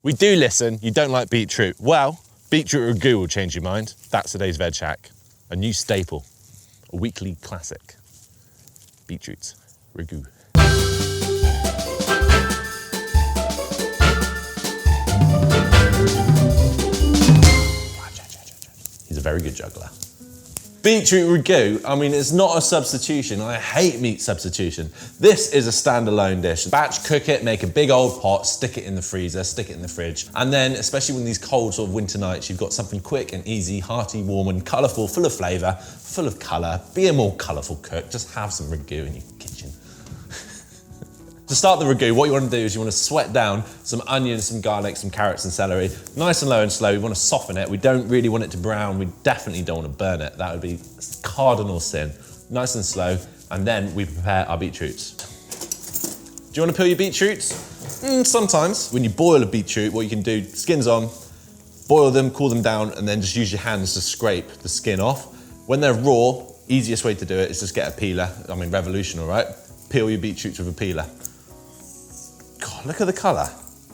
We do listen, you don't like beetroot. Well, Beetroot Ragu will change your mind. That's today's Veg Hack. A new staple, a weekly classic. Beetroot Ragu. He's a very good juggler. Beetroot Ragu, I mean, it's not a substitution. I hate meat substitution. This is a standalone dish. Batch cook it, make a big old pot, stick it in the freezer, stick it in the fridge. And then, especially when these cold sort of winter nights, you've got something quick and easy, hearty, warm and colourful, full of flavour, full of colour. Be a more colourful cook. Just have some ragu in your kitchen. To start the ragu, what you want to do is you want to sweat down some onions, some garlic, some carrots and celery. Nice and low and slow, we want to soften it. We don't really want it to brown. We definitely don't want to burn it. That would be cardinal sin. Nice and slow, and then we prepare our beetroots. Do you want to peel your beetroots? Sometimes. When you boil a beetroot, what you can do, skins on, boil them, cool them down, and then just use your hands to scrape the skin off. When they're raw, easiest way to do it is just get a peeler. I mean, revolutionary, right? Peel your beetroots with a peeler. God, look at the colour.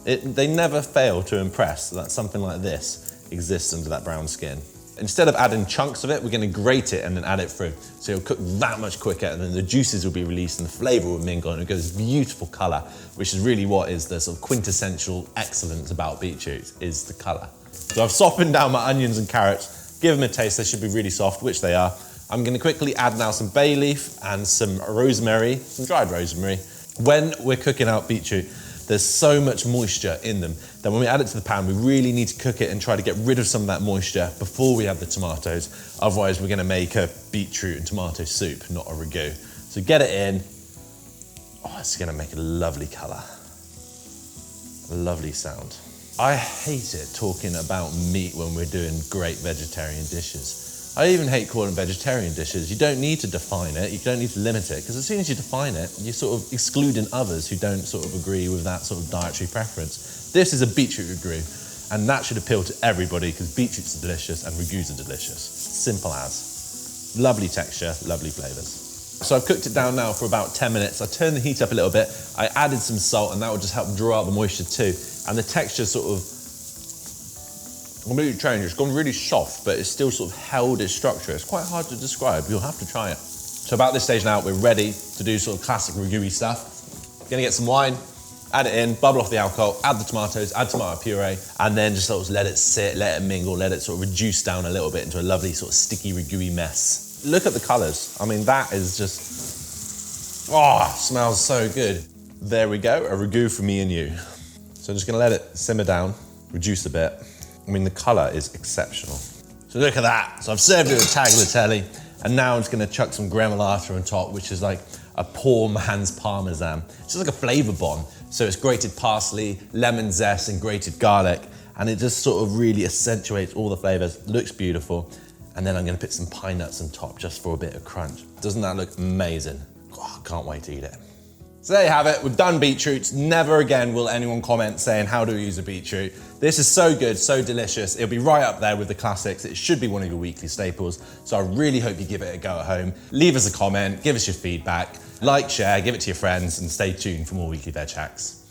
They never fail to impress that something like this exists under that brown skin. Instead of adding chunks of it, we're going to grate it and then add it through. So it'll cook that much quicker, and then the juices will be released and the flavour will mingle, and it'll get this beautiful colour, which is really what is the sort of quintessential excellence about beetroots, is the colour. So I've softened down my onions and carrots, give them a taste, they should be really soft, which they are. I'm going to quickly add now some bay leaf and some rosemary, some dried rosemary. When we're cooking out beetroot, there's so much moisture in them that when we add it to the pan, we really need to cook it and try to get rid of some of that moisture before we add the tomatoes. Otherwise, we're gonna make a beetroot and tomato soup, not a ragu. So get it in. Oh, it's gonna make a lovely color. A lovely sound. I hate it talking about meat when we're doing great vegetarian dishes. I even hate calling vegetarian dishes. You don't need to define it, you don't need to limit it, because as soon as you define it, you're sort of excluding others who don't sort of agree with that sort of dietary preference. This is a beetroot ragu, and that should appeal to everybody, because beetroots are delicious and ragus are delicious. Simple as. Lovely texture, lovely flavours. So I've cooked it down now for about 10 minutes. I turned the heat up a little bit. I added some salt, and that will just help draw out the moisture too. And the texture sort of completely changed. It's gone really soft, but it's still sort of held its structure. It's quite hard to describe. You'll have to try it. So about this stage now, we're ready to do sort of classic ragu-y stuff. Gonna get some wine, add it in, bubble off the alcohol, add the tomatoes, add tomato puree, and then just sort of let it sit, let it mingle, let it sort of reduce down a little bit into a lovely sort of sticky ragu-y mess. Look at the colors. I mean, that is just, oh, smells so good. There we go, a ragu for me and you. So I'm just gonna let it simmer down, reduce a bit. I mean, the colour is exceptional. So look at that. So I've served it with tagliatelle, and now I'm just gonna chuck some gremolata on top, which is like a poor man's parmesan. It's just like a flavour bomb. So it's grated parsley, lemon zest, and grated garlic, and it just sort of really accentuates all the flavours. Looks beautiful. And then I'm gonna put some pine nuts on top just for a bit of crunch. Doesn't that look amazing? Oh, I can't wait to eat it. So there you have it, we've done beetroots. Never again will anyone comment saying, how do we use a beetroot? This is so good, so delicious. It'll be right up there with the classics. It should be one of your weekly staples. So I really hope you give it a go at home. Leave us a comment, give us your feedback, like, share, give it to your friends, and stay tuned for more weekly veg hacks.